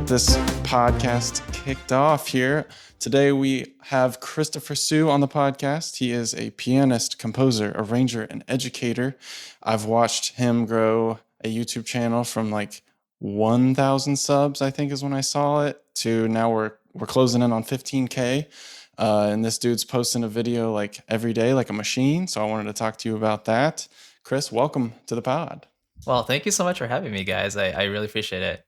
get this podcast kicked off here. Today we have Christopher Siu on the podcast. He is a pianist, composer, arranger, and educator. I've watched him grow a YouTube channel from like 1,000 subs, I think is when I saw it, to now we're closing in on 15K. And this dude's posting a video like every day, like a machine. So I wanted to talk to you about that. Chris, welcome to the pod. Well, thank you so much for having me, guys. I really appreciate it.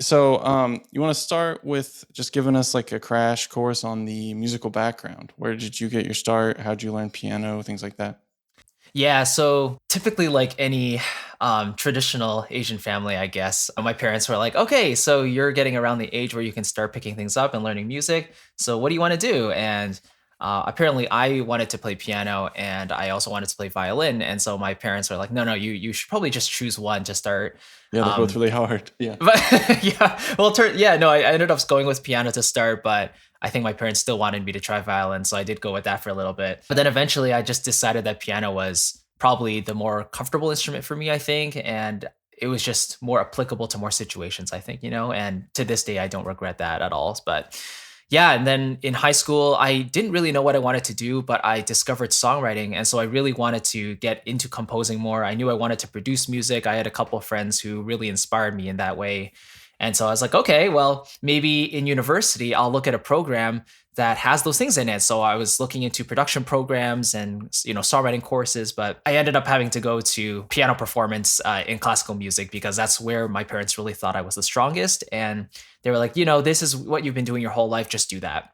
So you want to start with just giving us like a crash course on the musical background. Where did you get your start? How'd you learn piano? Things like that. Yeah, so typically like any traditional Asian family, I guess, my parents were like, okay, so you're getting around the age where you can start picking things up and learning music. So what do you want to do? And apparently I wanted to play piano and I also wanted to play violin. And so my parents were like, no, you should probably just choose one to start. Yeah, they're both really hard. Yeah. But I ended up going with piano to start, but I think my parents still wanted me to try violin. So I did go with that for a little bit. But then eventually I just decided that piano was probably the more comfortable instrument for me, I think. And it was just more applicable to more situations, I think, and to this day, I don't regret that at all. But yeah, and then in high school, I didn't really know what I wanted to do, but I discovered songwriting. And so I really wanted to get into composing more. I knew I wanted to produce music. I had a couple of friends who really inspired me in that way. And so I was like, okay, well, maybe in university, I'll look at a program that has those things in it. So I was looking into production programs and, songwriting courses, but I ended up having to go to piano performance in classical music because that's where my parents really thought I was the strongest. And they were like, this is what you've been doing your whole life. Just do that.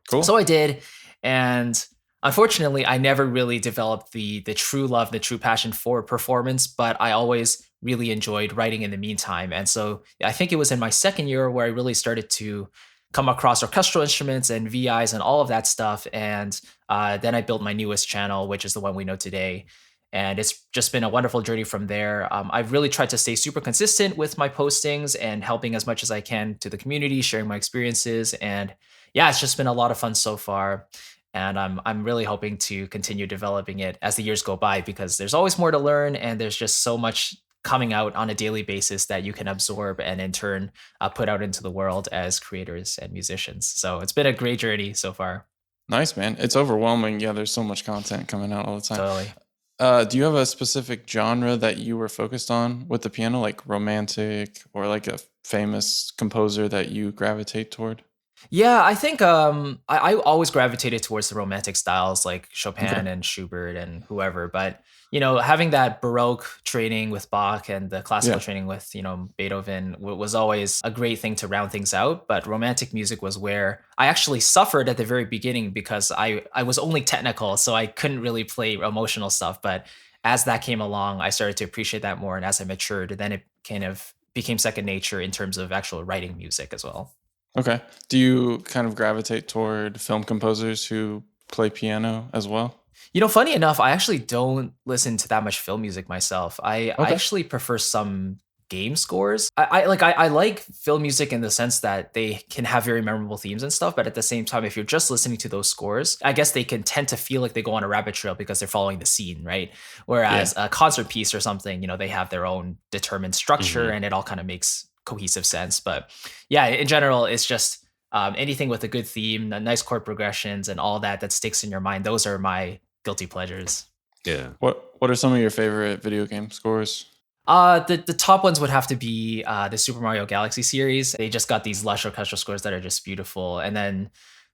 Cool. So I did. And unfortunately, I never really developed the true love, the true passion for performance, but I always really enjoyed writing in the meantime. And so I think it was in my second year where I really started to come across orchestral instruments and VIs and all of that stuff. And then I built my newest channel, which is the one we know today. And it's just been a wonderful journey from there. I've really tried to stay super consistent with my postings and helping as much as I can to the community, sharing my experiences. And yeah, it's just been a lot of fun so far. And I'm really hoping to continue developing it as the years go by because there's always more to learn and there's just so much coming out on a daily basis that you can absorb and in turn put out into the world as creators and musicians. So it's been a great journey so far. Nice, man. It's overwhelming. Yeah, there's so much content coming out all the time. Totally. Do you have a specific genre that you were focused on with the piano, like romantic or like a famous composer that you gravitate toward? Yeah, I think I always gravitated towards the romantic styles like Chopin and Schubert and whoever. But, having that Baroque training with Bach and the classical training with, Beethoven was always a great thing to round things out. But romantic music was where I actually suffered at the very beginning because I was only technical, so I couldn't really play emotional stuff. But as that came along, I started to appreciate that more. And as I matured, then it kind of became second nature in terms of actual writing music as well. Okay. Do you kind of gravitate toward film composers who play piano as well? Funny enough, I actually don't listen to that much film music myself. I actually prefer some game scores. I like film music in the sense that they can have very memorable themes and stuff, but at the same time, if you're just listening to those scores, I guess they can tend to feel like they go on a rabbit trail because they're following the scene, right? Whereas a concert piece or something, they have their own determined structure and it all kind of makes cohesive sense. But yeah, in general, it's just anything with a good theme, nice chord progressions and all that sticks in your mind. Those are my guilty pleasures. Yeah. What are some of your favorite video game scores? The top ones would have to be the Super Mario Galaxy series. They just got these lush orchestral scores that are just beautiful. And then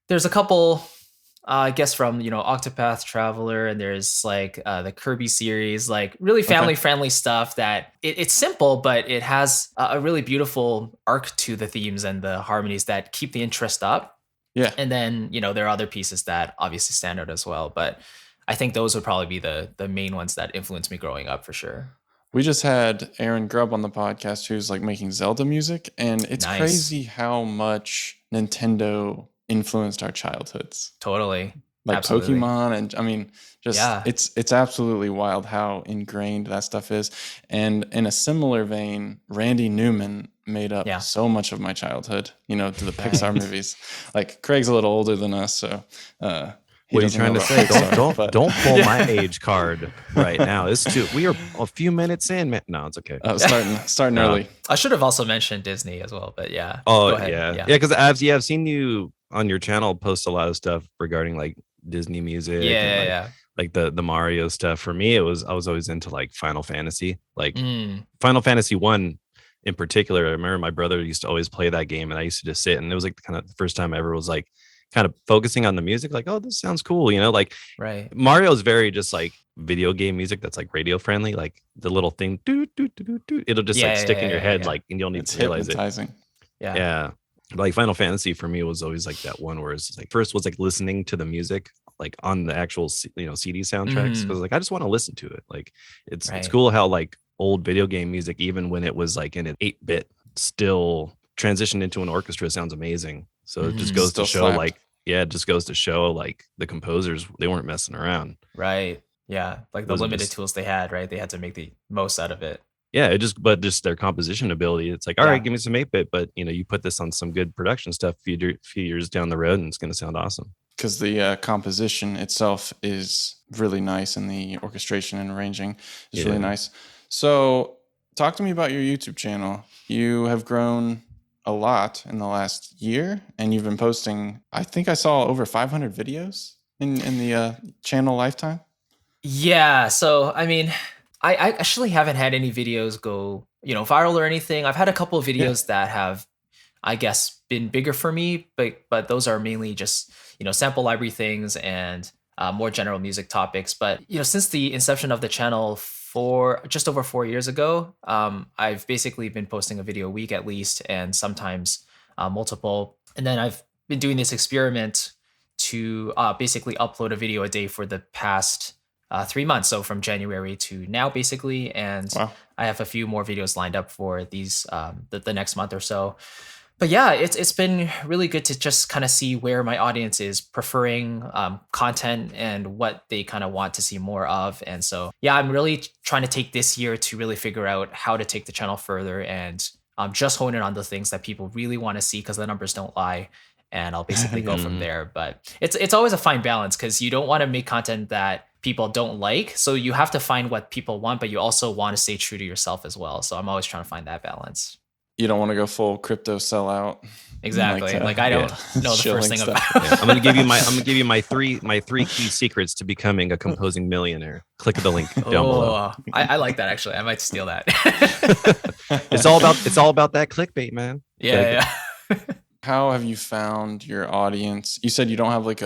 there's a couple, I guess from, Octopath Traveler, and there's like the Kirby series, like really family friendly stuff that it's simple, but it has a really beautiful arc to the themes and the harmonies that keep the interest up. Yeah. And then, there are other pieces that obviously stand out as well. But I think those would probably be the main ones that influenced me growing up for sure. We just had Aaron Grubb on the podcast who's like making Zelda music, and it's crazy how much Nintendo influenced our childhoods. Totally. Like Absolutely. Pokemon, and I mean, it's absolutely wild how ingrained that stuff is. And in a similar vein, Randy Newman made up so much of my childhood, to the Pixar movies. Like Craig's a little older than us, so he What are you doesn't know trying to about say? Pixar, but Don't pull my age card right now. We are a few minutes in, man. No, it's okay. Starting No. early. I should have also mentioned Disney as well, but yeah. Oh Go ahead. yeah, Yeah. yeah. Because I've seen you on your channel post a lot of stuff regarding like Disney music and Yeah. like the Mario stuff. For me, I was always into like Final Fantasy, like Mm, Final Fantasy 1 in particular. I remember my brother used to always play that game, and I used to just sit, and it was like kind of the first time I ever was like kind of focusing on the music, like, oh, this sounds cool, you know, like right. Mario's very just like video game music that's like radio friendly, like the little thing, it'll just like stick in your head, Yeah. like, and you don't It's even realize it. hypnotizing. Yeah. Yeah. Like Final Fantasy for me was always like that one where it's like first was like listening to the music like on the actual CD soundtracks, because like I just want to listen to it. Like it's Right. cool how like old video game music, even when it was like in an 8-bit, still transitioned into an orchestra, sounds amazing. So it just goes Still to show slapped. like, yeah, it just goes to show like the composers, they weren't messing around. Right. Yeah. Like It the wasn't limited just, tools they had, right? They had to make the most out of it. yeah, it just, but just their composition ability. It's like, all Yeah. right, give me some 8-bit, but you know, you put this on some good production stuff few years down the road, and it's going to sound awesome. Because the composition itself is really nice, and the orchestration and arranging is really Yeah. nice. So, talk to me about your YouTube channel. You have grown a lot in the last year, and you've been posting, I think I saw over 500 videos in the channel lifetime. Yeah. So, I mean, I actually haven't had any videos go, viral or anything. I've had a couple of videos that have, I guess, been bigger for me, but those are mainly just, sample library things and more general music topics. But, since the inception of the channel for just over 4 years ago, I've basically been posting a video a week at least, and sometimes multiple. And then I've been doing this experiment to basically upload a video a day for the past 3 months. So from January to now, basically. And Wow. I have a few more videos lined up for these the next month or so. But yeah, it's been really good to just kind of see where my audience is preferring content and what they kind of want to see more of. And so, yeah, I'm really trying to take this year to really figure out how to take the channel further and just hone in on the things that people really want to see, because the numbers don't lie. And I'll basically go from there. But it's always a fine balance, because you don't want to make content that people don't like. So you have to find what people want, but you also want to stay true to yourself as well. So I'm always trying to find that balance. You don't want to go full crypto sellout. Exactly. Like I don't know the first thing about. Yeah, I'm gonna give you my three key secrets to becoming a composing millionaire. Click the link down below. I like that, actually. I might steal that. It's all about that clickbait, man. Yeah. How have you found your audience? You said you don't have like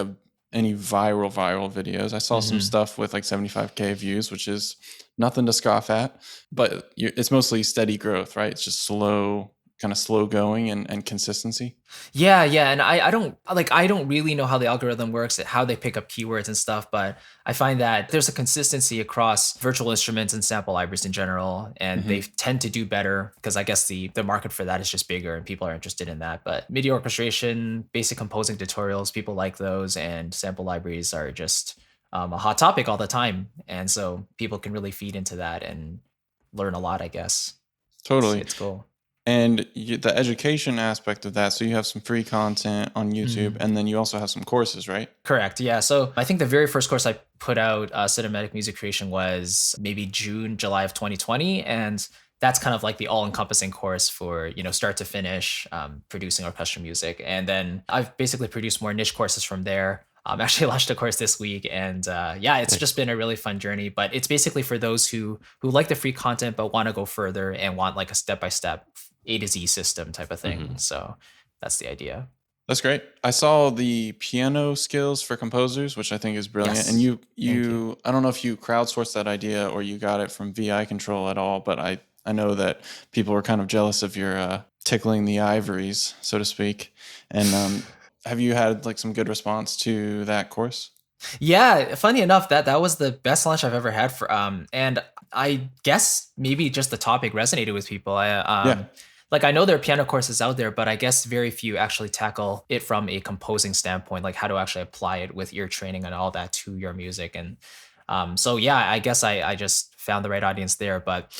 any viral videos. I saw some stuff with like 75K views, which is nothing to scoff at, but it's mostly steady growth, right? It's just slow going and consistency. Yeah. And I don't really know how the algorithm works, how they pick up keywords and stuff, but I find that there's a consistency across virtual instruments and sample libraries in general, and they tend to do better because I guess the market for that is just bigger and people are interested in that. But MIDI orchestration, basic composing tutorials, people like those, and sample libraries are just a hot topic all the time. And so people can really feed into that and learn a lot, I guess. Totally. It's cool. And the education aspect of that, so you have some free content on YouTube, and then you also have some courses, right? Correct. Yeah. So I think the very first course I put out, cinematic music creation, was maybe July of 2020. And that's kind of like the all-encompassing course for, start to finish, producing orchestral music. And then I've basically produced more niche courses from there. Actually launched a course this week, and it's just been a really fun journey. But it's basically for those who like the free content but want to go further and want like a step-by-step A to Z system type of thing. So that's the idea. That's great. I saw the piano skills for composers, which I think is brilliant. Yes. And you I don't know if you crowdsourced that idea or you got it from VI Control at all, but I know that people were kind of jealous of your tickling the ivories, so to speak. And have you had like some good response to that course? Yeah, funny enough, that was the best launch I've ever had for and I guess maybe just the topic resonated with people. Like I know there are piano courses out there, but I guess very few actually tackle it from a composing standpoint, like how to actually apply it with ear training and all that to your music. And so yeah, I guess I just found the right audience there. But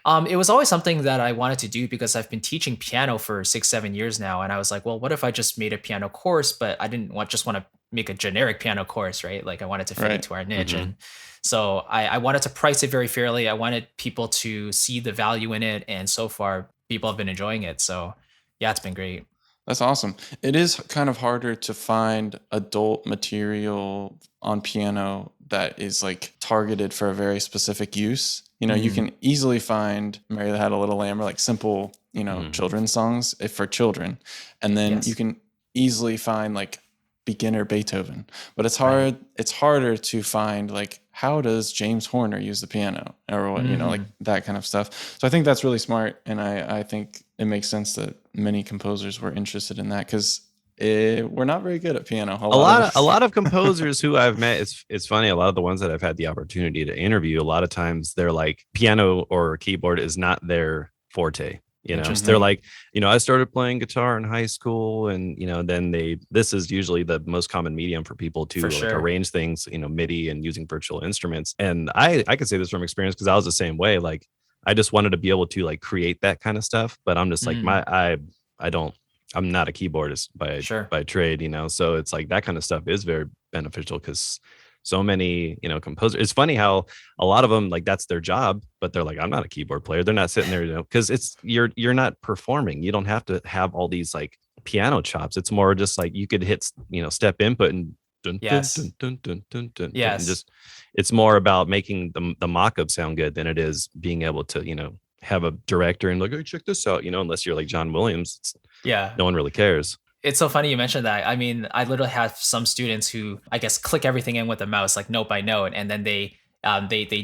It was always something that I wanted to do because I've been teaching piano for 6, 7 years now. And I was like, well, what if I just made a piano course, but I didn't just want to make a generic piano course, right? Like I wanted to fit Right. into our niche. Mhm. And so I wanted to price it very fairly. I wanted people to see the value in it. And so far, people have been enjoying it. So yeah, it's been great. That's awesome. It is kind of harder to find adult material on piano that is like targeted for a very specific use. You know, you Mhm. can easily find Mary That Had a Little Lamb or like simple, Mhm. children's songs for children. And then you Yes. can easily find like beginner Beethoven. But Right. it's harder to find like how does James Horner use the piano or what, like Mhm. that kind of stuff. So I think that's really smart. And I think it makes sense that many composers were interested in that because we're not very good at piano. A lot of A us. lot of composers who I've met, it's funny, a lot of the ones that I've had the opportunity to interview, a lot of times they're like piano or keyboard is not their forte. They're Interesting. like, I started playing guitar in high school, and then this is usually the most common medium for people to For like sure. arrange things, MIDI and using virtual instruments. And I can say this from experience because I was the same way. Like I just wanted to be able to like create that kind of stuff, but I'm just like Mm. I don't I'm not a keyboardist Sure. by trade, so it's like that kind of stuff is very beneficial because so many, composers. It's funny how a lot of them like that's their job, but they're like, I'm not a keyboard player. They're not sitting there, because it's you're not performing. You don't have to have all these like piano chops. It's more just like you could hit, step input and dun dun Yes. dun dun dun dun dun, dun and Yes. just it's more about making the mock-up sound good than it is being able to, have a director and like, hey, check this out, unless you're like John Williams, Yeah. no one really cares. It's so funny you mentioned that. I mean, I literally have some students who I guess click everything in with the mouse, like note by note, and then they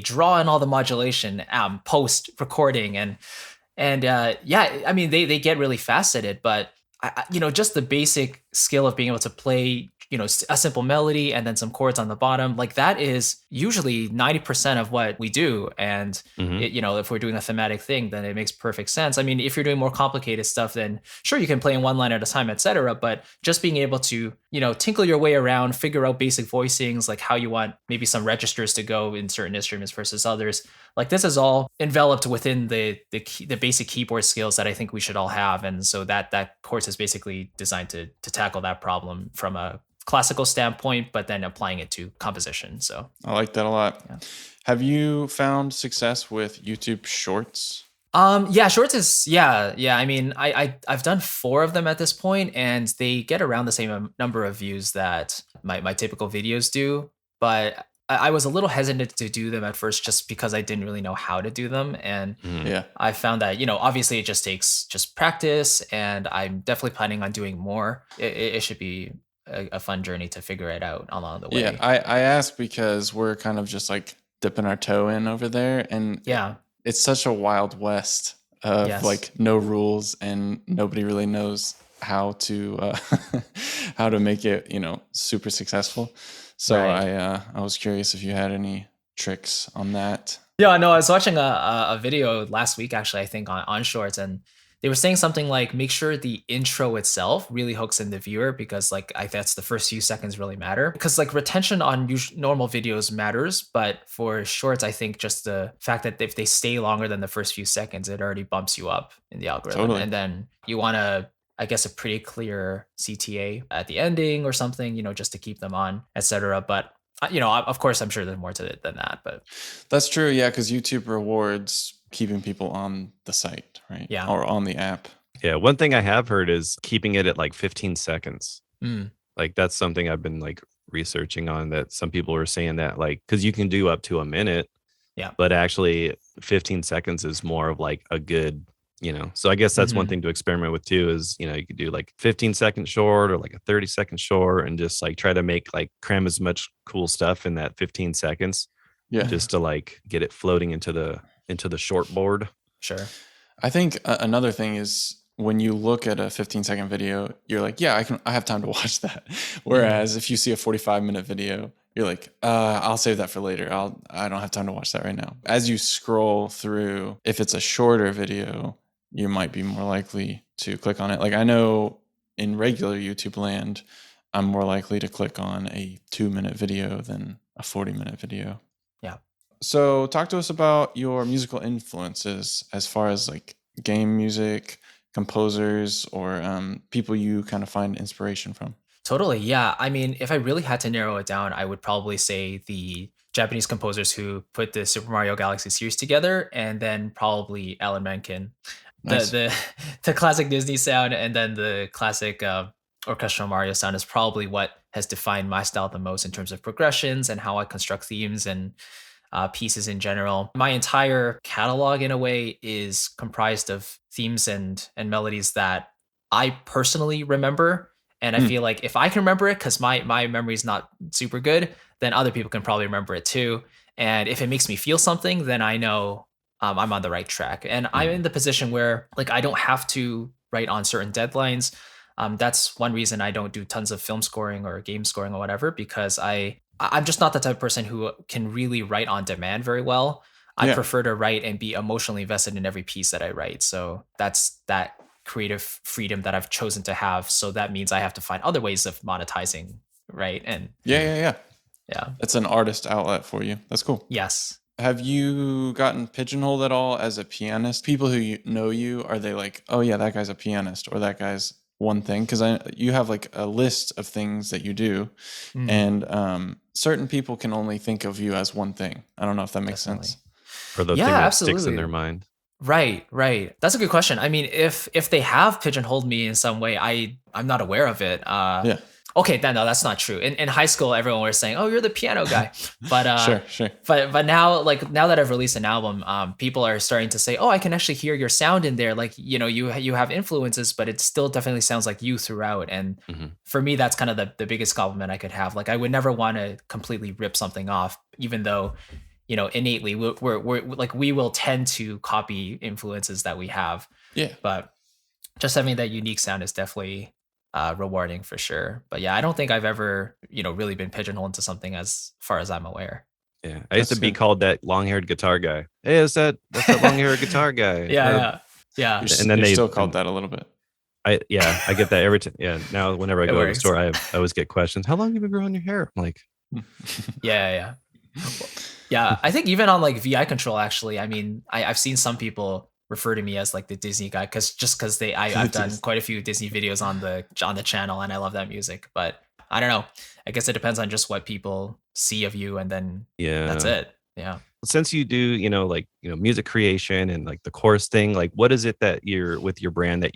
draw in all the modulation post recording, and yeah, I mean they get really faceted, but just the basic skill of being able to play a simple melody and then some chords on the bottom, like that is usually 90% of what we do. And Hmm. if we're doing a thematic thing, then it makes perfect sense. I mean, if you're doing more complicated stuff, then sure, you can play in one line at a time, etc. But just being able to tinkle your way around, figure out basic voicings, like how you want maybe some registers to go in certain instruments versus others, like this is all enveloped within the basic keyboard skills that I think we should all have. And so that course is basically designed to tackle that problem from a classical standpoint, but then applying it to composition. So I like that a lot. yeah. Have you found success with YouTube Shorts? Yeah, shorts is yeah. I mean, I've done 4 of them at this point, and they get around the same number of views that my typical videos do. But I was a little hesitant to do them at first just because I didn't really know how to do them. And Hmm. Yeah. I found that, obviously it just takes just practice, and I'm definitely planning on doing more. It should be a fun journey to figure it out along the Yeah. way. I asked because we're kind of just like dipping our toe in over there. And Yeah. it's such a wild west of Yes. like no rules and nobody really knows how to how to make it super successful. So Right. I was curious if you had any tricks on that. Yeah, no, I was watching a video last week, actually, I think on Shorts, and they were saying something like, make sure the intro itself really hooks in the viewer, because like that's the first few seconds really matter, because like retention on normal videos matters, but for Shorts, I think just the fact that if they stay longer than the first few seconds, it already bumps you up in the algorithm, Totally. and then you want to, I guess, a pretty clear CTA at the ending or something, just to keep them on, etc. But of course, I'm sure there's more to it than that, but That's true. Yeah, because YouTube rewards keeping people on the site, right? yeah. Or on the app. Yeah, one thing I have heard is keeping it at like 15 seconds. Mm, Like that's something I've been like researching on, that some people were saying that like because you can do up to a minute, yeah. but actually 15 seconds is more of like a good, So I guess that's one Mhm. thing to experiment with too, is you could do like 15-second short or like a 30-second short and just like try to make like cram as much cool stuff in that 15 seconds Yeah. just to like get it floating into the short board. Sure. I think another thing is when you look at a 15-second video, you're like, yeah, I have time to watch that. Whereas if you see a 45-minute video, you're like, I'll save that for later. I don't have time to watch that right now. As you scroll through, if it's a shorter video, you might be more likely to click on it. Like I know in regular YouTube land, I'm more likely to click on a 2-minute video than a 40-minute video. Yeah. So talk to us about your musical influences as far as like game music, composers, or people you kind of find inspiration from. Totally. Yeah. I mean, if I really had to narrow it down, I would probably say the Japanese composers who put the Super Mario Galaxy series together, and then probably Alan Menken. The Nice. the the classic Disney sound and then the classic orchestral Mario sound is probably what has defined my style the most in terms of progressions and how I construct themes and pieces in general. My entire catalog, in a way, is comprised of themes and melodies that I personally remember. And I Hmm. feel like if I can remember it, because my memory is not super good, then other people can probably remember it too. And if it makes me feel something, then I know I'm on the right track. And I'm in Mhm. the position where like I don't have to write on certain deadlines. That's one reason I don't do tons of film scoring or game scoring or whatever, because I'm just not the type of person who can really write on demand very well. I Yeah. prefer to write and be emotionally invested in every piece that I write. So that's that creative freedom that I've chosen to have. So that means I have to find other ways of monetizing, right? And Yeah. Yeah. Yeah. yeah, It's an artist outlet for you. That's cool. yes. Have you gotten pigeonholed at all as a pianist? People who know you, are they like, oh yeah, that guy's a pianist or that guy's one thing? Because you have like a list of things that you do, Mhm, and certain people can only think of you as one thing. I don't know if that makes sense. definitely. Or the Yeah, thing that sticks in their absolutely. mind. Right, right. That's a good question. I mean, if they have pigeonholed me in some way, I'm not aware of it. Yeah. Okay, then no, that's not true. In high school, everyone was saying, "Oh, you're the piano guy," but Sure. Sure. now, like now that I've released an album, people are starting to say, "Oh, I can actually hear your sound in there. Like, you have influences, but it still definitely sounds like you throughout." And Mhm. for me, that's kind of the biggest compliment I could have. Like, I would never want to completely rip something off, even though innately we're like we will tend to copy influences that we have, Yeah. but just having that unique sound is definitely rewarding for sure. But yeah, I don't think I've ever really been pigeonholed into something as far as I'm aware. Yeah. I used to That's be good. called that long-haired guitar guy. Hey, that's that long-haired guitar guy. Yeah, yeah, yeah. And then You're they still called and that a little bit. I get that every time. Yeah. Now whenever I It go to the works. store, I always get questions. How long have you been growing your hair? I'm like, Yeah, yeah. Well, yeah, I think even on like VI Control, actually, I mean, I've seen some people refer to me as like the Disney guy because I've It done is. quite a few Disney videos on the channel, and I love that music. But I don't know. I guess it depends on just what people see of you, and then that's yeah. it. Yeah. Since you do, music creation and like the course thing, like what is it that you're with your brand that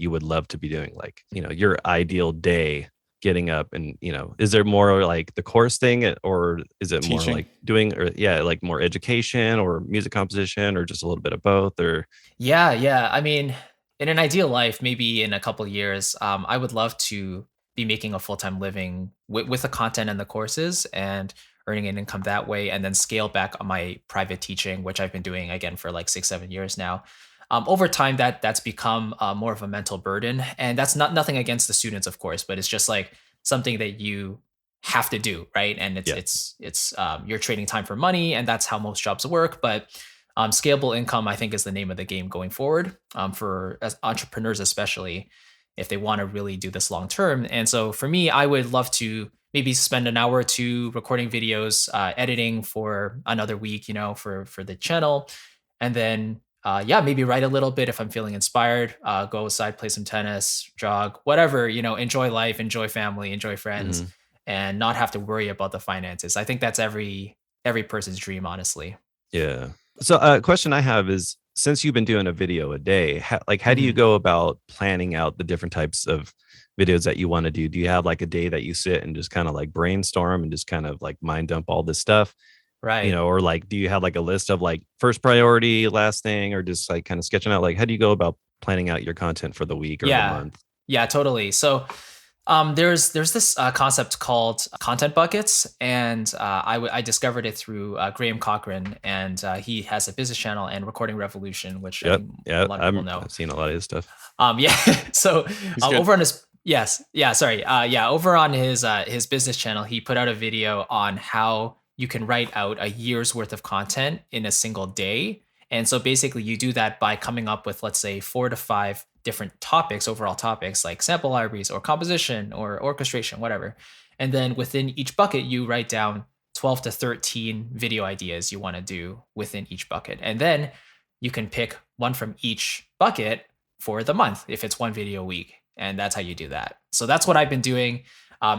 you would love to be doing? Like, your ideal day getting up and, is there more like the course thing or is it more Teaching. like doing or yeah, like more education or music composition or just a little bit of both or Yeah, yeah. I mean, in an ideal life, maybe in a couple years, I would love to be making a full time living with the content and the courses and earning an income that way, and then scale back on my private teaching, which I've been doing again for like 6, 7 years now. Over time, that's become more of a mental burden, and that's nothing against the students, of course, but it's just like something that you have to do, right? And yeah. you're trading time for money, and that's how most jobs work, but scalable income, I think, is the name of the game going forward for as entrepreneurs, especially if they want to really do this long term. And so for me, I would love to maybe spend an hour or two recording videos, editing for another week, for the channel, and then yeah, maybe write a little bit if I'm feeling inspired. Go outside, play some tennis, jog, whatever. Enjoy life, enjoy family, enjoy friends, Mhm. and not have to worry about the finances. I think that's every person's dream, honestly. Yeah. So, a question I have is since you've been doing a video a day, how do you Mhm. go about planning out the different types of videos that you want to do? Do you have like a day that you sit and just kind of like brainstorm and just kind of like mind dump all this stuff? Right. Or like, do you have like a list of like first priority, last thing, or just like kind of sketching out like how do you go about planning out your content for the week or the Yeah. month? Yeah, totally. So there's this concept called content buckets, and I discovered it through Graham Cochran, and he has a business channel and Recording Revolution, which I Yep. think a Yeah. lot of people know. I've seen a lot of his stuff. Yeah. So He's good. over on his yes, yeah, sorry, yeah, over on his business channel, he put out a video on how you can write out a year's worth of content in a single day. And so basically, you do that by coming up with, let's say, 4 to 5 different topics, overall topics like sample libraries or composition or orchestration, whatever. And then within each bucket, you write down 12 to 13 video ideas you want to do within each bucket. And then you can pick one from each bucket for the month if it's one video a week. And that's how you do that. So that's what I've been doing.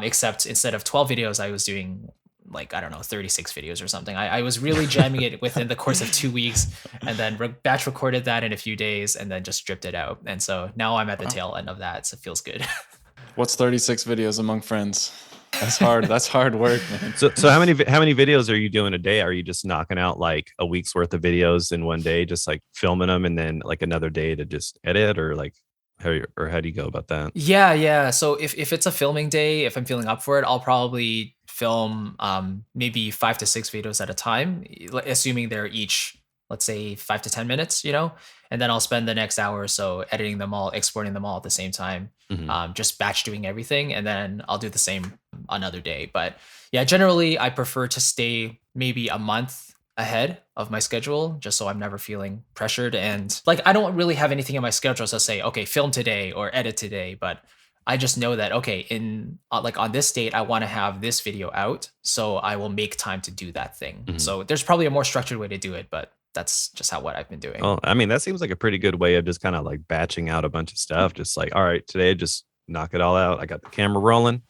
Except instead of 12 videos, I was doing like, I don't know, 36 videos or something. I was really jamming it within the course of 2 weeks, and then batch recorded that in a few days and then just stripped it out. And so now I'm at the tail end of that. So it feels good. What's 36 videos among friends? That's hard. That's hard work, man. So how many videos are you doing a day? Are you just knocking out like a week's worth of videos in one day, just like filming them, and then like another day to just edit, or like how do you go about that? Yeah. So if it's a filming day, if I'm feeling up for it, I'll probably film maybe 5 to 6 videos at a time, assuming they're each, let's say, 5 to 10 minutes, and then I'll spend the next hour or so editing them all, exporting them all at the same time, just batch doing everything, and then I'll do the same another day. But yeah, generally I prefer to stay maybe a month ahead of my schedule, just so I'm never feeling pressured. And like, I don't really have anything in my schedule to say, okay, film today or edit today, but I just know that, okay, in like on this date, I want to have this video out. So I will make time to do that thing. So there's probably a more structured way to do it, but that's just what I've been doing. Well, I mean, that seems like a pretty good way of just kind of like batching out a bunch of stuff. Just like, all right, today, just knock it all out. I got the camera rolling.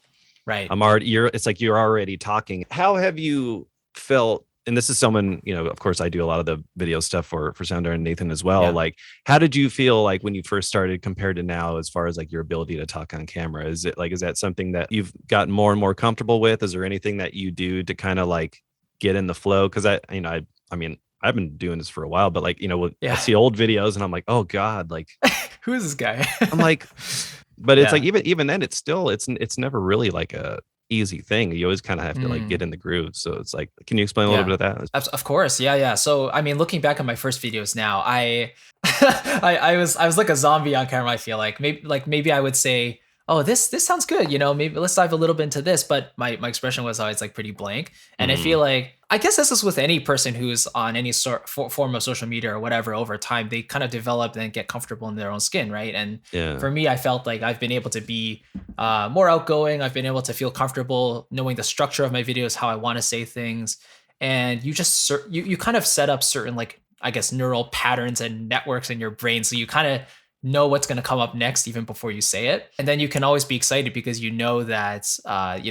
Right. It's like you're already talking. How have you felt? And this is someone, of course I do a lot of the video stuff for Soundiron and Nathan as well. Yeah. Like, how did you feel like when you first started compared to now, as far as like your ability to talk on camera? Is that something that you've gotten more and more comfortable with? Is there anything that you do to kind of like get in the flow? Cause I mean, I've been doing this for a while, but like, I see old videos and I'm like, oh God, like who is this guy? I'm like, but it's like, even then it's never really like a easy thing. You always kind of have to like get in the groove. So it's like, can you explain a little bit of that? Of course. Yeah. So, I mean, looking back on my first videos now, I was like a zombie on camera. I feel like maybe I would say, oh, this sounds good. Maybe let's dive a little bit into this. But my expression was always like pretty blank. And I feel like, I guess this is with any person who's on any form of social media or whatever. Over time, they kind of develop and get comfortable in their own skin, right? And for me, I felt like I've been able to be more outgoing. I've been able to feel comfortable knowing the structure of my videos, how I want to say things. And you just, you kind of set up certain, like, I guess, neural patterns and networks in your brain. So you kind of know what's going to come up next even before you say it. And then you can always be excited because you know that,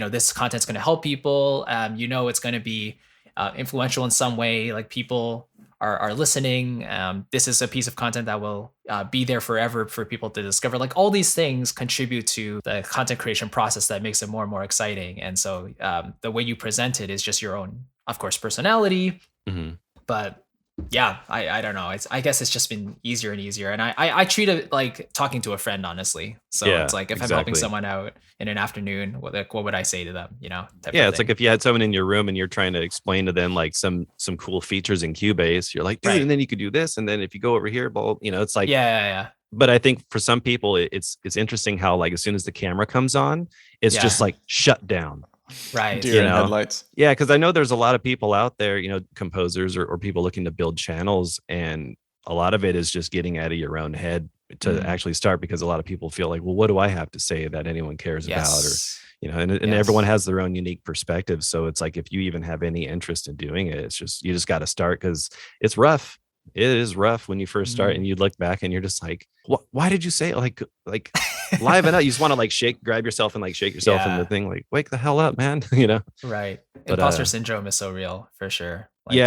this content's going to help people. It's going to be influential in some way, like people are listening. This is a piece of content that will be there forever for people to discover. Like, all these things contribute to the content creation process that makes it more and more exciting. And so the way you present it is just your own, of course, personality. But yeah, I don't know. I guess it's just been easier and easier. And I treat it like talking to a friend, honestly. So it's like, if I'm helping someone out in an afternoon, what would I say to them? It's like if you had someone in your room and you're trying to explain to them like some cool features in Cubase, you're like, dude, and then you could do this. And then if you go over here, it's like, yeah. But I think for some people, it's interesting how like as soon as the camera comes on, it's just like shut down. Right. Deer in headlights. Yeah, because I know there's a lot of people out there, composers or people looking to build channels, and a lot of it is just getting out of your own head to actually start, because a lot of people feel like, well, what do I have to say that anyone cares about? Or and everyone has their own unique perspective. So it's like, if you even have any interest in doing it, it's just, you just got to start, because it's rough. It is rough when you first start, and you look back and you're just like, why did you say it? Like live and out? You just want to like grab yourself and like shake yourself in the thing, like, wake the hell up, man. Right. But, imposter syndrome is so real, for sure. Like,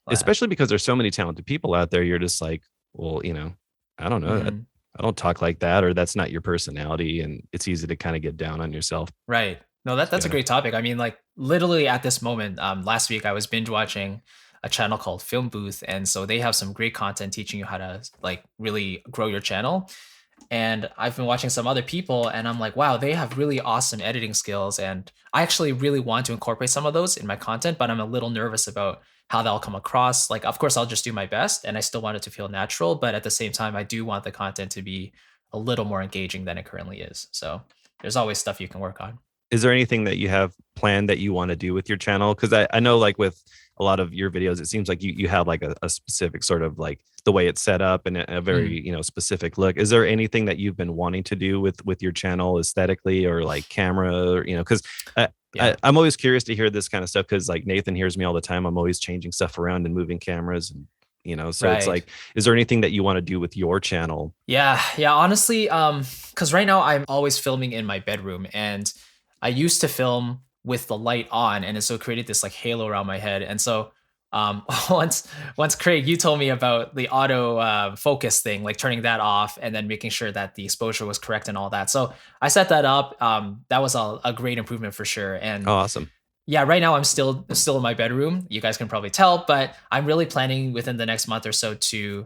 especially because there's so many talented people out there. You're just like, well, I don't know. I don't talk like that, or that's not your personality, and it's easy to kind of get down on yourself. Right. No, that's a great topic. I mean, like, literally at this moment, last week I was binge watching a channel called Film Booth, and so they have some great content teaching you how to like really grow your channel. And I've been watching some other people, and I'm like, wow, they have really awesome editing skills, and I actually really want to incorporate some of those in my content, but I'm a little nervous about how that'll come across. Like, of course, I'll just do my best, and I still want it to feel natural, but at the same time, I do want the content to be a little more engaging than it currently is. So there's always stuff you can work on. Is there anything that you have planned that you want to do with your channel? Because I know like with a lot of your videos, it seems like you have like a specific sort of like the way it's set up and a very, specific look. Is there anything that you've been wanting to do with your channel aesthetically or like camera or, because I'm always curious to hear this kind of stuff because like Nathan hears me all the time. I'm always changing stuff around and moving cameras and so it's like, is there anything that you want to do with your channel? Yeah. Honestly, because right now I'm always filming in my bedroom, and I used to film with the light on, and so it created this like halo around my head. And so once Craig, you told me about the auto focus thing, like turning that off and then making sure that the exposure was correct and all that. So I set that up. That was a great improvement for sure. And awesome. Yeah, right now I'm still in my bedroom. You guys can probably tell, but I'm really planning within the next month or so to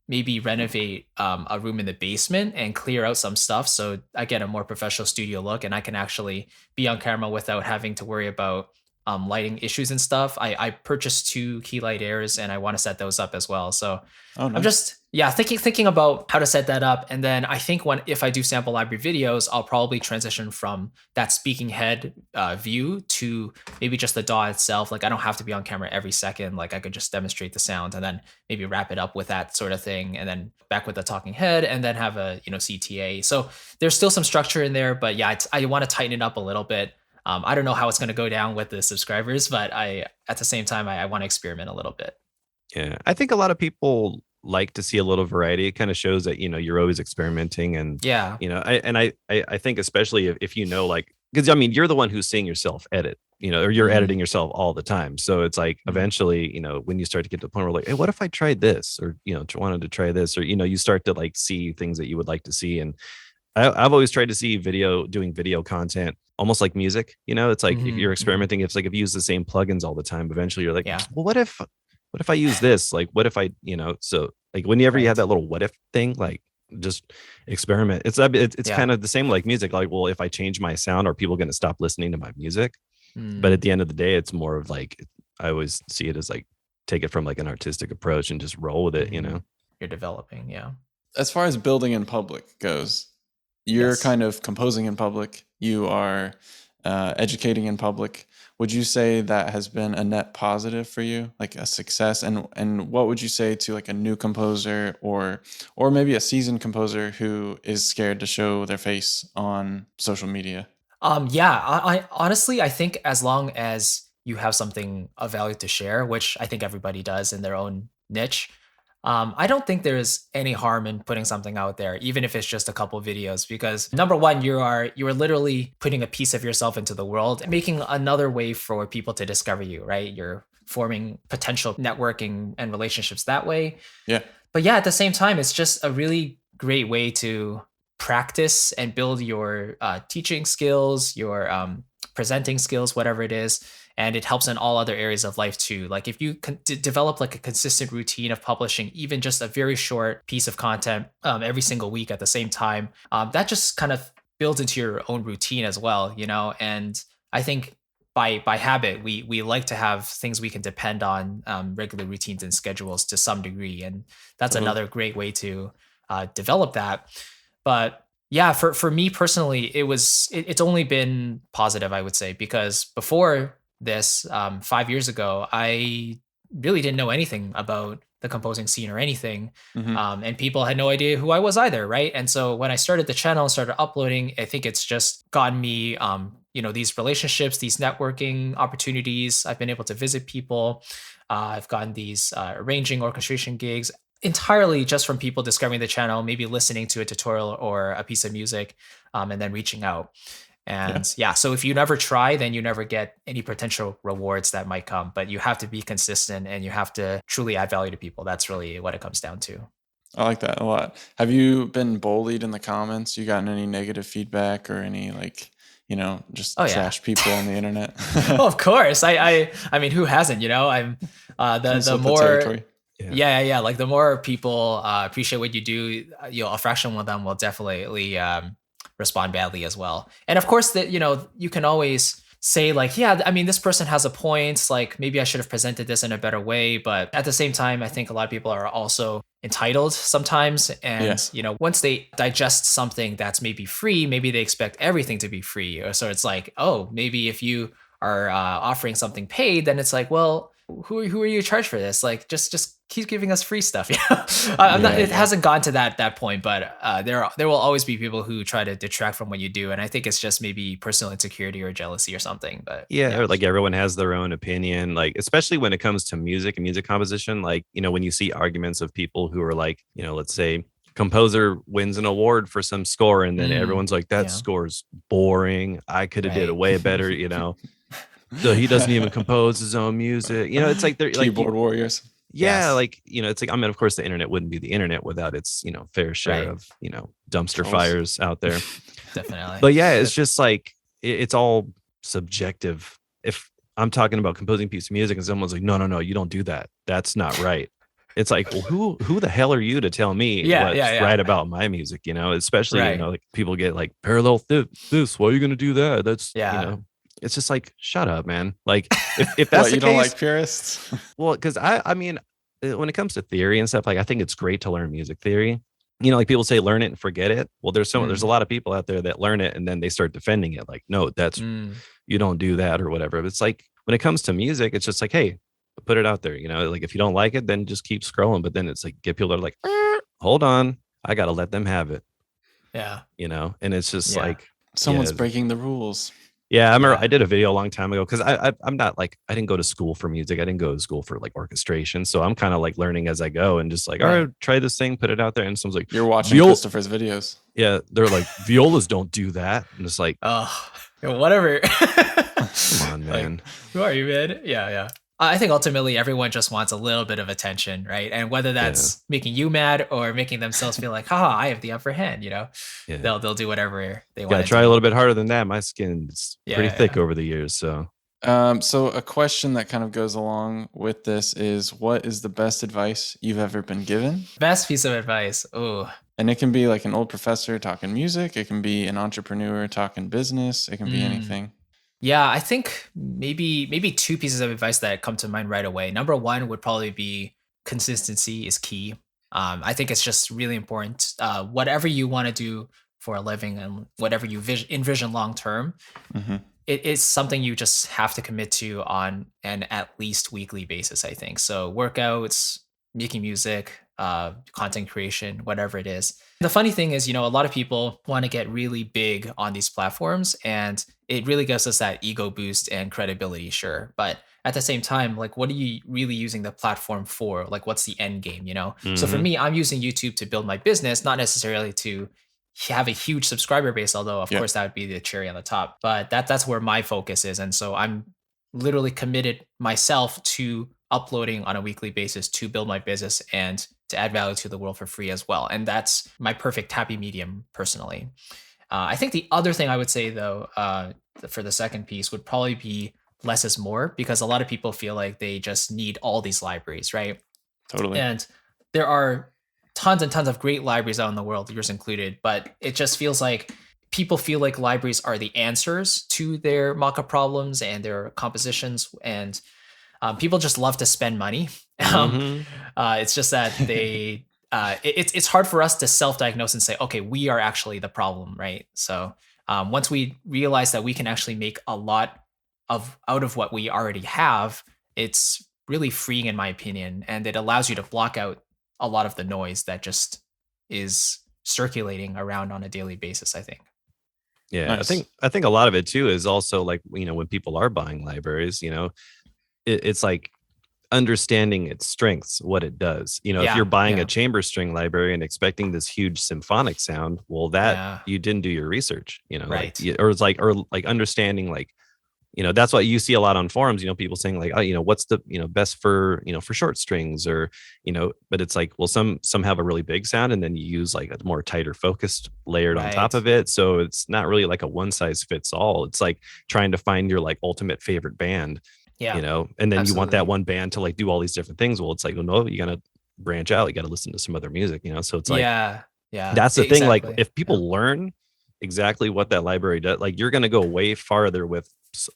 maybe renovate a room in the basement and clear out some stuff so I get a more professional studio look and I can actually be on camera without having to worry about lighting issues and stuff. I purchased 2 key light airs and I want to set those up as well. So nice. I'm just thinking about how to set that up. And then I think if I do sample library videos, I'll probably transition from that speaking head view to maybe just the DAW itself. Like I don't have to be on camera every second. Like I could just demonstrate the sound and then maybe wrap it up with that sort of thing. And then back with the talking head and then have a, CTA. So there's still some structure in there, but yeah, I want to tighten it up a little bit. I don't know how it's going to go down with the subscribers, but at the same time, I want to experiment a little bit. Yeah. I think a lot of people like to see a little variety. It kind of shows that, you're always experimenting and, I think especially if like, because I mean, you're the one who's seeing yourself edit, or you're editing yourself all the time. So it's like eventually, when you start to get to the point where like, hey, what if I tried this or, wanted to try this or, you start to like see things that you would like to see. And I've always tried to see doing video content almost like music. It's like if you're experimenting, it's like if you use the same plugins all the time, eventually you're like, well, what if I use this? Like, what if I, so like whenever you have that little what if thing, like just experiment. It's kind of the same like music. Like, well, if I change my sound, are people going to stop listening to my music? But at the end of the day, it's more of like, I always see it as like, take it from like an artistic approach and just roll with it, You're developing. Yeah. As far as building in public goes, you're kind of composing in public. You are educating in public. Would you say that has been a net positive for you, like a success? And what would you say to like a new composer or maybe a seasoned composer who is scared to show their face on social media? I honestly, I think as long as you have something of value to share, which I think everybody does in their own niche, I don't think there's any harm in putting something out there, even if it's just a couple videos, because number one, you are literally putting a piece of yourself into the world and making another way for people to discover you, right? You're forming potential networking and relationships that way. Yeah. But yeah, at the same time, it's just a really great way to practice and build your teaching skills, your presenting skills, whatever it is. And it helps in all other areas of life too. Like if you develop like a consistent routine of publishing even just a very short piece of content every single week at the same time, that just kind of builds into your own routine as well, And I think by habit, we like to have things we can depend on, regular routines and schedules to some degree. And that's another great way to develop that. But yeah, for me personally, it's only been positive, I would say, because before this 5 years ago, I really didn't know anything about the composing scene or anything. And people had no idea who I was either, right? And so when I started the channel and started uploading, I think it's just gotten me these relationships, these networking opportunities. I've been able to visit people. I've gotten these arranging orchestration gigs entirely just from people discovering the channel, maybe listening to a tutorial or a piece of music, and then reaching out. And so if you never try, then you never get any potential rewards that might come. But you have to be consistent and you have to truly add value to people. That's really what it comes down to. I like that a lot. Have you been bullied in the comments? You gotten any negative feedback or any trash people on the internet? Oh, of course. I mean, who hasn't? I'm the more. Territory. Yeah. Like the more people appreciate what you do, a fraction of them will definitely respond badly as well. And of course, that you can always say like, yeah, I mean, this person has a point. Like maybe I should have presented this in a better way. But at the same time, I think a lot of people are also entitled sometimes. Yeah. And, once they digest something that's maybe free, maybe they expect everything to be free. Or so it's like, oh, maybe if you are offering something paid, then it's like, well, who are you to charge for this? Like, just keep giving us free stuff. I'm not. It hasn't gone to that point, but there will always be people who try to detract from what you do, and I think it's just maybe personal insecurity or jealousy or something. But Yeah, or like everyone has their own opinion, like especially when it comes to music and music composition. Like, when you see arguments of people who are like, let's say composer wins an award for some score, and then everyone's like, that score's boring. I could have did it way better, So he doesn't even compose his own music. It's like they're like keyboard warriors. Yeah, like, it's like, I mean, of course the internet wouldn't be the internet without its, fair share of, dumpster fires out there. Definitely. But yeah, it's just like it's all subjective. If I'm talking about composing a piece of music and someone's like, no, you don't do that. That's not right. It's like, well, who the hell are you to tell me what's right about my music? Especially, like people get like parallel this. Why are you going to do that? That's, it's just like, shut up, man. Like if that's what, the you case, don't like purists? Well, because I mean, when it comes to theory and stuff, like I think it's great to learn music theory. Like people say, learn it and forget it. Well, there's a lot of people out there that learn it and then they start defending it. Like, no, that's you don't do that or whatever. But it's like when it comes to music, it's just like, hey, put it out there. Like if you don't like it, then just keep scrolling. But then it's like get people that are like, hold on, I gotta let them have it. Yeah. And it's just like someone's breaking the rules. Yeah, I remember I did a video a long time ago because I'm not like, I didn't go to school for music. I didn't go to school for like orchestration. So I'm kind of like learning as I go and just like, all right, try this thing, put it out there. And someone's like, you're watching Christopher's videos. Yeah, they're like, violas don't do that. And it's like, oh, whatever. Come on, man. Like, who are you, man? Yeah. I think ultimately everyone just wants a little bit of attention, right? And whether that's making you mad or making themselves feel like, haha, I have the upper hand, they'll do whatever they want. Yeah, try a little bit harder than that. My skin's pretty thick over the years. So a question that kind of goes along with this is, what is the best advice you've ever been given? Best piece of advice. Oh. And it can be like an old professor talking music. It can be an entrepreneur talking business. It can be anything. Yeah, I think maybe two pieces of advice that come to mind right away. Number one would probably be consistency is key. I think it's just really important. Whatever you want to do for a living and whatever you envision long term, it is something you just have to commit to on an at least weekly basis, I think. So workouts, making music, content creation, whatever it is. The funny thing is, a lot of people want to get really big on these platforms, and it really gives us that ego boost and credibility, sure. But at the same time, like, what are you really using the platform for? Like, what's the end game, So for me, I'm using YouTube to build my business, not necessarily to have a huge subscriber base, although of course that would be the cherry on the top. But that's where my focus is. And so I'm literally committed myself to uploading on a weekly basis to build my business and to add value to the world for free as well. And that's my perfect happy medium personally. I think the other thing I would say though, for the second piece would probably be less is more, because a lot of people feel like they just need all these libraries, right? Totally. And there are tons and tons of great libraries out in the world, yours included, but it just feels like people feel like libraries are the answers to their mockup problems and their compositions, and people just love to spend money. It's just that they it's hard for us to self-diagnose and say, okay, we are actually the problem, right? So once we realize that we can actually make a lot out of what we already have, it's really freeing, in my opinion, and it allows you to block out a lot of the noise that just is circulating around on a daily basis, I think. Yeah, nice. I think a lot of it too is also like, when people are buying libraries, it's like understanding its strengths, what it does. If you're buying a chamber string library and expecting this huge symphonic sound, well, that you didn't do your research, right. like understanding, like, that's what you see a lot on forums, people saying like, oh, what's the, best for, for short strings, or, but it's like, well, some have a really big sound, and then you use like a more tighter focused layered on top of it. So it's not really like a one size fits all. It's like trying to find your like ultimate favorite band. Yeah. And then you want that one band to like do all these different things. Well, it's like, well, no, you got to branch out. You got to listen to some other music, so it's like, that's the thing. Like if people learn exactly what that library does, like you're going to go way farther with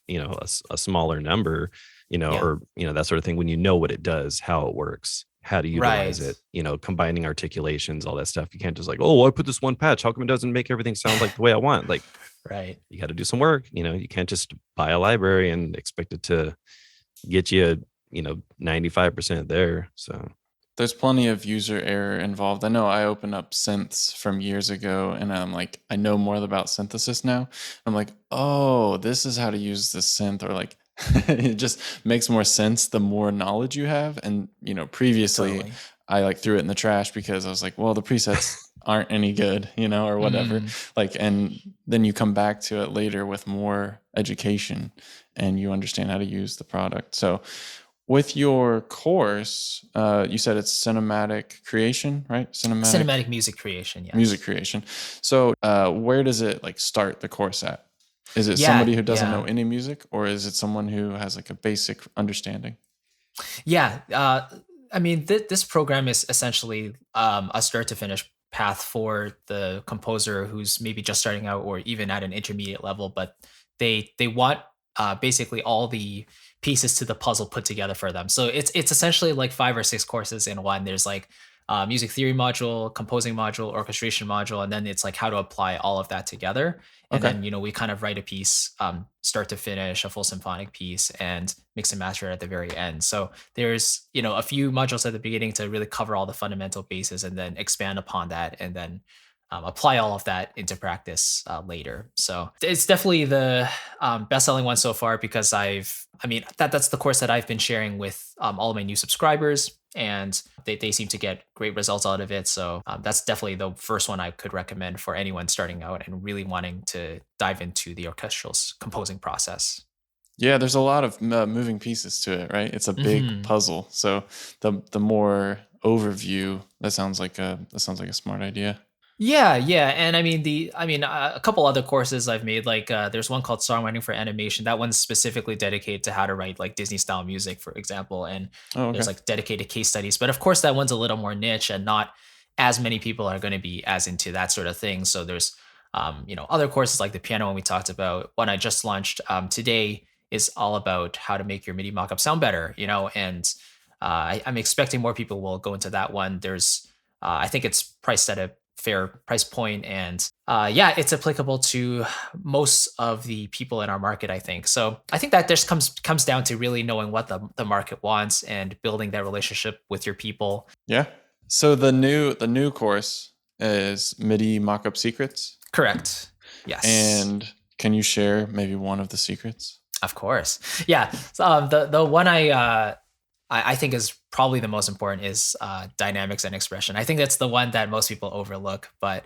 a smaller number, Yeah. or, that sort of thing, when you know what it does, how it works, how to utilize Right. it, combining articulations, all that stuff. You can't just like, oh, I put this one patch. How come it doesn't make everything sound like the way I want? Like, Right. you got to do some work. You can't just buy a library and expect it to get you, 95% there. So There's plenty of user error involved. I know I opened up synths from years ago and I'm like, I know more about synthesis now. I'm like, oh, this is how to use the synth, or like, it just makes more sense the more knowledge you have. And, previously Totally. I like threw it in the trash because I was like, well, the presets aren't any good, or whatever. Like, and then you come back to it later with more education and you understand how to use the product. So, with your course, you said it's cinematic creation, right? Cinematic music creation. Yes. Music creation. So, where does it like start the course at? Is it Yeah, somebody who doesn't yeah. know any music, or is it someone who has like a basic understanding? Yeah. I mean, this program is essentially a start to finish path for the composer who's maybe just starting out or even at an intermediate level, but they want basically all the pieces to the puzzle put together for them. So it's essentially like 5 or 6 courses in one. There's like music theory module, composing module, orchestration module, and then it's like how to apply all of that together. And Okay. then we kind of write a piece, start to finish, a full symphonic piece, and mix and master it at the very end. So there's a few modules at the beginning to really cover all the fundamental bases, and then expand upon that, and then apply all of that into practice later. So it's definitely the best-selling one so far, because that's the course that I've been sharing with all of my new subscribers, and they seem to get great results out of it. So that's definitely the first one I could recommend for anyone starting out and really wanting to dive into the orchestral composing process. Yeah, there's a lot of moving pieces to it, right? It's a big puzzle. So the more overview, that sounds like a smart idea. Yeah, yeah, and a couple other courses I've made, like there's one called Songwriting for Animation. That one's specifically dedicated to how to write like Disney style music, for example, and Oh, there's okay. like dedicated case studies. But of course, that one's a little more niche, and not as many people are going to be as into that sort of thing. So there's other courses like the piano one we talked about. One I just launched today is all about how to make your MIDI mockup sound better. And I'm expecting more people will go into that one. There's I think it's priced at a fair price point, and yeah, it's applicable to most of the people in our market, I think. So I think that just comes down to really knowing what the market wants and building that relationship with your people. Yeah. So the new course is MIDI Mockup Secrets. Correct. Yes. And can you share maybe one of the secrets? Of course. Yeah. So, the one I think is probably the most important is dynamics and expression. I think that's the one that most people overlook. But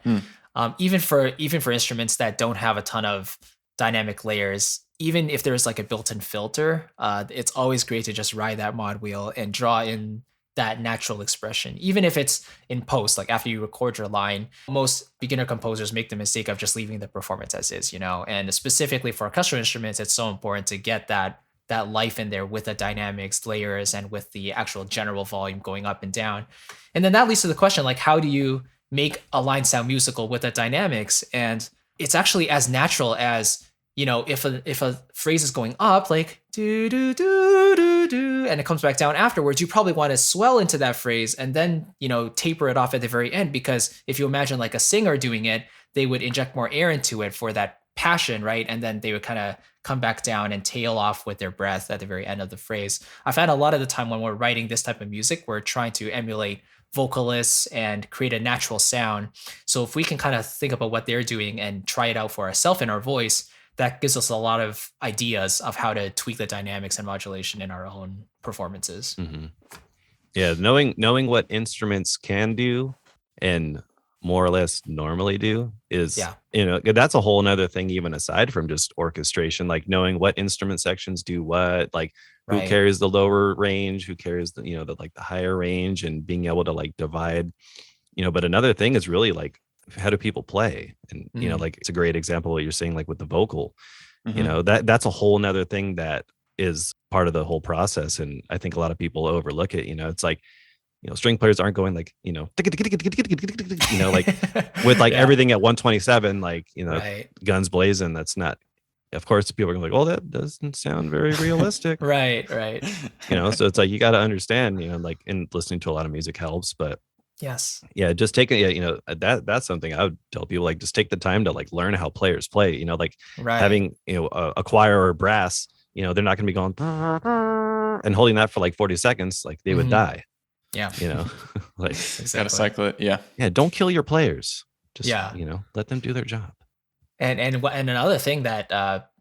even for instruments that don't have a ton of dynamic layers, even if there's like a built-in filter, it's always great to just ride that mod wheel and draw in that natural expression, even if it's in post, like after you record your line. Most beginner composers make the mistake of just leaving the performance as is, and specifically for orchestral instruments, it's so important to get that life in there with the dynamics, layers, and with the actual general volume going up and down. And then that leads to the question, like, how do you make a line sound musical with the dynamics? And it's actually as natural as, if a phrase is going up, like do do do do do, and it comes back down afterwards, you probably want to swell into that phrase and then, taper it off at the very end. Because if you imagine like a singer doing it, they would inject more air into it for that passion, right? And then they would kind of come back down and tail off with their breath at the very end of the phrase. I find a lot of the time when we're writing this type of music, we're trying to emulate vocalists and create a natural sound. So if we can kind of think about what they're doing and try it out for ourselves in our voice, that gives us a lot of ideas of how to tweak the dynamics and modulation in our own performances. Mm-hmm. Yeah, knowing what instruments can do and more or less normally do is, that's a whole nother thing, even aside from just orchestration, like knowing what instrument sections do what, like who carries the lower range, who carries the, the higher range, and being able to like divide, but another thing is really like, how do people play? And, like it's a great example of what you're saying, like with the vocal, that's a whole nother thing that is part of the whole process. And I think a lot of people overlook it. It's like, string players aren't going like, like with like everything at 127, like, guns blazing. That's not of course, people are gonna be like, "Oh, that doesn't sound very realistic." Right, right. So it's like you got to understand, like, and listening to a lot of music helps, but Yes. yeah, just taking, yeah, that's something I would tell people, like, just take the time to like learn how players play, like Right. having, a choir or a brass, they're not going to be going and holding that for like 40 seconds, like they would Hmm. die, Yeah, you know, like, Gotta exactly. cycle it. Yeah. yeah, don't kill your players. Just, Yeah. let them do their job. And another thing that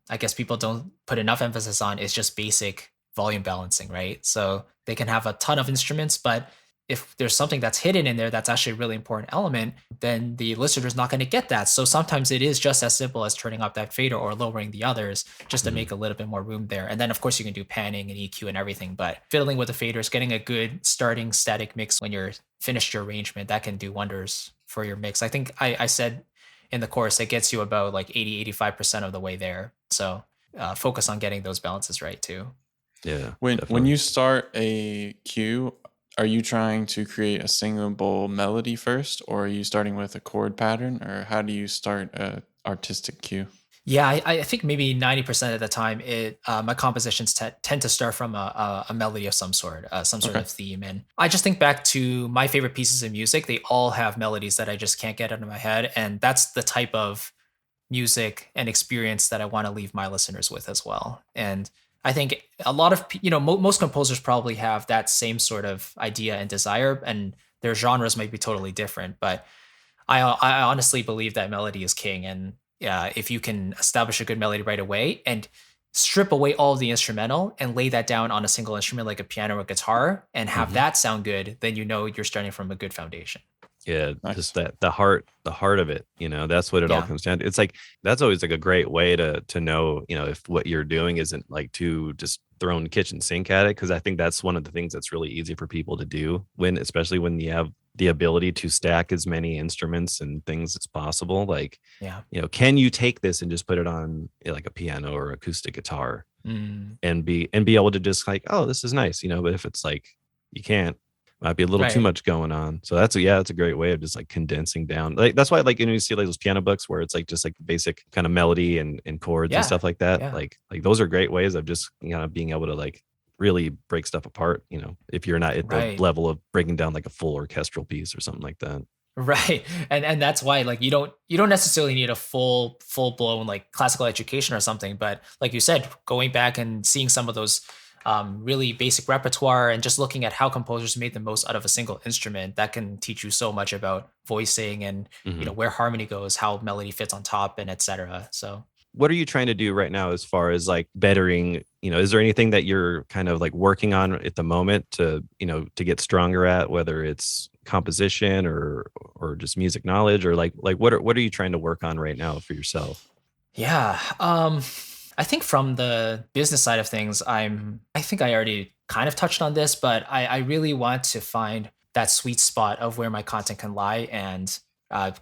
I guess people don't put enough emphasis on is just basic volume balancing, right? So they can have a ton of instruments, but if there's something that's hidden in there that's actually a really important element, then the listener's not going to get that. So sometimes it is just as simple as turning up that fader or lowering the others just to Mhm. make a little bit more room there. And then of course you can do panning and EQ and everything, but fiddling with the faders, getting a good starting static mix when you're finished your arrangement, that can do wonders for your mix. I think I said in the course, it gets you about like 80, 85% of the way there. So focus on getting those balances right too. Yeah, When definitely. you start a cue, are you trying to create a singable melody first, or are you starting with a chord pattern, or how do you start a artistic cue? Yeah, I think maybe 90% of the time, it my compositions tend to start from a melody of some sort Okay. of theme. And I just think back to my favorite pieces of music. They all have melodies that I just can't get out of my head. And that's the type of music and experience that I want to leave my listeners with as well. And I think a lot of most composers probably have that same sort of idea and desire, and their genres might be totally different. But I honestly believe that melody is king, and yeah, if you can establish a good melody right away and strip away all of the instrumental and lay that down on a single instrument like a piano or guitar and have Mhm. that sound good, then you're starting from a good foundation. Yeah, Nice. just that the heart of it, that's what it all Yeah. comes down to. It's like that's always like a great way to know, if what you're doing isn't like too just thrown kitchen sink at it. Cause I think that's one of the things that's really easy for people to do especially when you have the ability to stack as many instruments and things as possible. Like, Yeah. can you take this and just put it on like a piano or acoustic guitar Mm, and be able to just like, oh, this is nice, but if it's like you can't, might be a little too right. much going on. So that's a great way of just like condensing down. Like that's why like you see like those piano books where it's like just like basic kind of melody and chords and Yeah. stuff like that. Yeah. Like those are great ways of just being able to like really break stuff apart, if you're not at the Right. level of breaking down like a full orchestral piece or something like that. Right. And that's why like you don't necessarily need a full blown like classical education or something, but like you said, going back and seeing some of those really basic repertoire and just looking at how composers made the most out of a single instrument, that can teach you so much about voicing and Mhm. where harmony goes, how melody fits on top, and etc. So What are you trying to do right now as far as like bettering, is there anything that you're kind of like working on at the moment to get stronger at, whether it's composition or just music knowledge, or like what are you trying to work on right now for yourself? yeah, I think from the business side of things, I think I already kind of touched on this, but I really want to find that sweet spot of where my content can lie and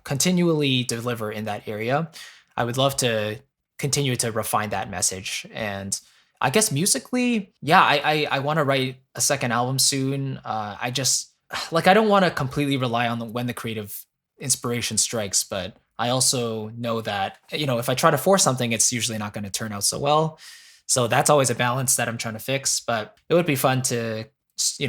continually deliver in that area. I would love to continue to refine that message. And I guess musically, yeah, I want to write a second album soon. I just like I don't want to completely rely on when the creative inspiration strikes, but I also know that, if I try to force something, it's usually not going to turn out so well. So that's always a balance that I'm trying to fix. But it would be fun to,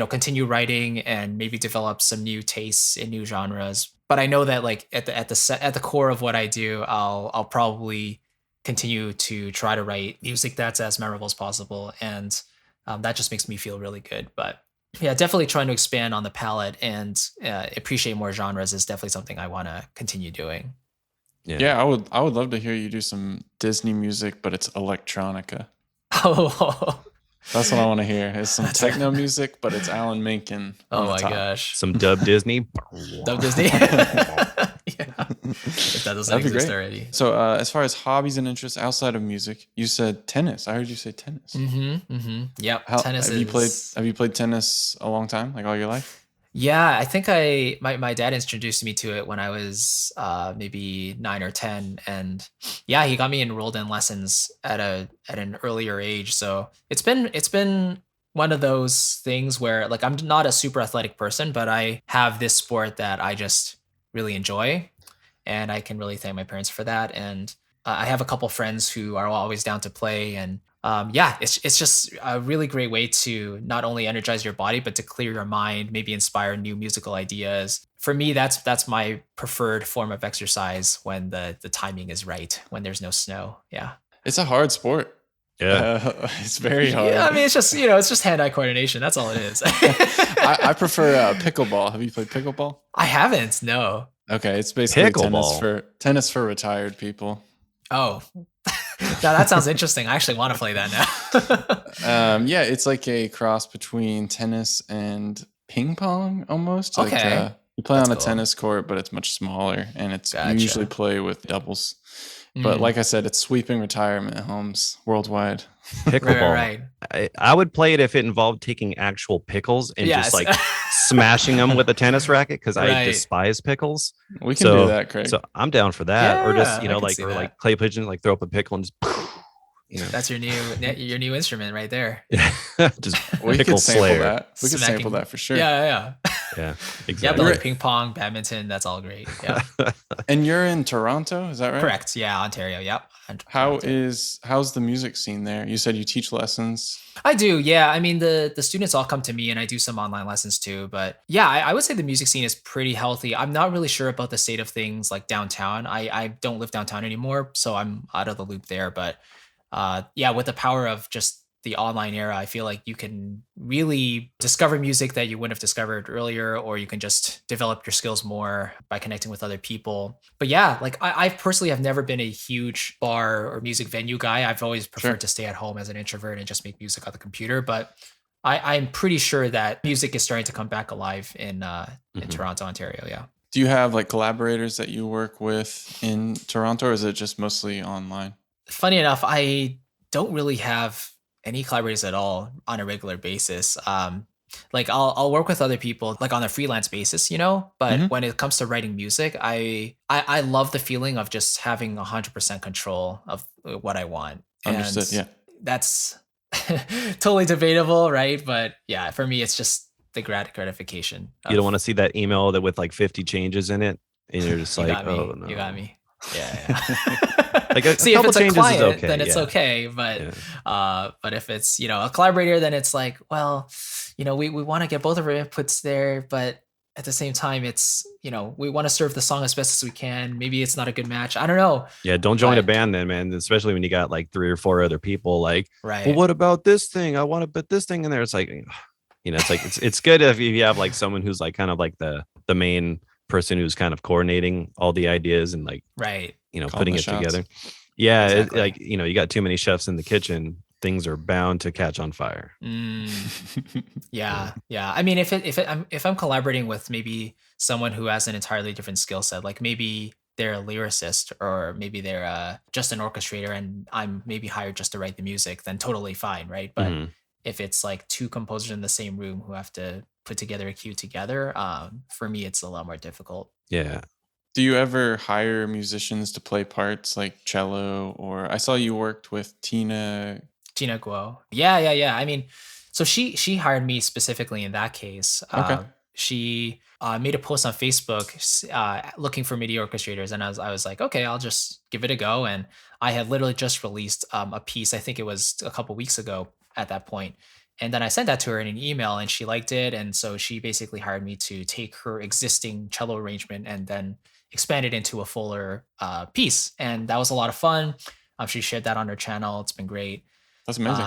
continue writing and maybe develop some new tastes in new genres. But I know that like at the core of what I do, I'll probably continue to try to write music that's as memorable as possible, and that just makes me feel really good. But yeah, definitely trying to expand on the palette and appreciate more genres is definitely something I want to continue doing. Yeah. Yeah, I would love to hear you do some Disney music, but it's electronica. Oh, That's what I want to hear. It's some that's techno a, music, but it's Alan Menken on oh the my top. gosh. Some dub Disney. Dub Disney. Yeah. If that doesn't That'd be exist great. already. So, as far as hobbies and interests outside of music, you said tennis. I heard you say tennis. Mm-hmm. Mm-hmm. Yep. How Tennis have you played? is. Have you played tennis a long time, like all your life? Yeah, I think my dad introduced me to it when I was maybe 9 or 10, and yeah, he got me enrolled in lessons at an earlier age. So it's been one of those things where like I'm not a super athletic person, but I have this sport that I just really enjoy, and I can really thank my parents for that. And I have a couple friends who are always down to play, and yeah, it's just a really great way to not only energize your body, but to clear your mind, maybe inspire new musical ideas. For me, that's my preferred form of exercise when the timing is right, when there's no snow. Yeah. It's a hard sport. Yeah. It's very hard. Yeah, I mean, it's just hand-eye coordination. That's all it is. I prefer pickleball. Have you played pickleball? I haven't. No. Okay, it's basically Pickleball. tennis for retired people. Oh, now that sounds interesting. I actually want to play that now. Yeah, it's like a cross between tennis and ping pong almost. Like, Okay. you play That's on a cool. tennis court, but it's much smaller, and you Gotcha. usually play with doubles. But Mm. like I said, it's sweeping retirement homes worldwide. Pickleball. Right. I would play it if it involved taking actual pickles and Yes. just like smashing them with a tennis racket because I Right. despise pickles. We can do that, Craig. So I'm down for that. Or just, Yeah, I can like, see or that. like clay pigeon, like throw up a pickle and just, That's your new instrument right there. just we pickle could sample slayer. that. We could Smacking- sample that for sure. Yeah. Yeah, Yeah, exactly. but like Right. ping pong, badminton, that's all great. Yeah. And you're in Toronto, is that right? Correct. Yeah, Ontario. Yep. How's the music scene there? You said you teach lessons. I do, yeah. I mean, the students all come to me, and I do some online lessons too. But yeah, I would say the music scene is pretty healthy. I'm not really sure about the state of things like downtown. I don't live downtown anymore, so I'm out of the loop there. But yeah, with the power of just the online era, I feel like you can really discover music that you wouldn't have discovered earlier, or you can just develop your skills more by connecting with other people. But yeah, like I personally have never been a huge bar or music venue guy. I've always preferred to stay at home as an introvert and just make music on the computer. But I'm pretty sure that music is starting to come back alive in Toronto, Ontario. Yeah. Do you have like collaborators that you work with in Toronto, or is it just mostly online? Funny enough, I don't really have any collaborators at all on a regular basis. Like I'll work with other people like on a freelance basis, but Mhm. when it comes to writing music, I love the feeling of just having 100% control of what I want. Understood, And yeah. That's totally debatable, right? But yeah, for me, it's just the gratification. You don't want to see that email that with like 50 changes in it, and you're just You like, got me. oh no. You got me. Yeah. Like a See, if couple it's a changes is client, okay, then it's yeah. okay. But if it's a collaborator, then it's like, well, we want to get both of our inputs there, but at the same time, it's we want to serve the song as best as we can. Maybe it's not a good match. I don't know. Yeah, don't join a But- band then, man. Especially when you got like 3 or 4 other people. Like, Right. well, what about this thing? I want to put this thing in there. It's like, it's like it's good if you have like someone who's like kind of like the main person who's kind of coordinating all the ideas and like Right. Calling putting the it shots. together. Yeah, Exactly. like you got too many chefs in the kitchen, things are bound to catch on fire. Yeah. I mean, if I'm collaborating with maybe someone who has an entirely different skill set, like maybe they're a lyricist or maybe they're just an orchestrator, and I'm maybe hired just to write the music, then totally fine, right? But Mhm. if it's like 2 composers in the same room who have to put together a cue together, for me, it's a lot more difficult. Yeah. Do you ever hire musicians to play parts like cello, or I saw you worked with Tina? Gina Guo. Yeah. I mean, so she hired me specifically in that case. Okay. She made a post on Facebook looking for MIDI orchestrators, and I was like, okay, I'll just give it a go. And I had literally just released a piece. I think it was a couple weeks ago at that point. And then I sent that to her in an email, and she liked it. And so she basically hired me to take her existing cello arrangement and then expand it into a fuller piece. And that was a lot of fun. She shared that on her channel. It's been great. That's amazing.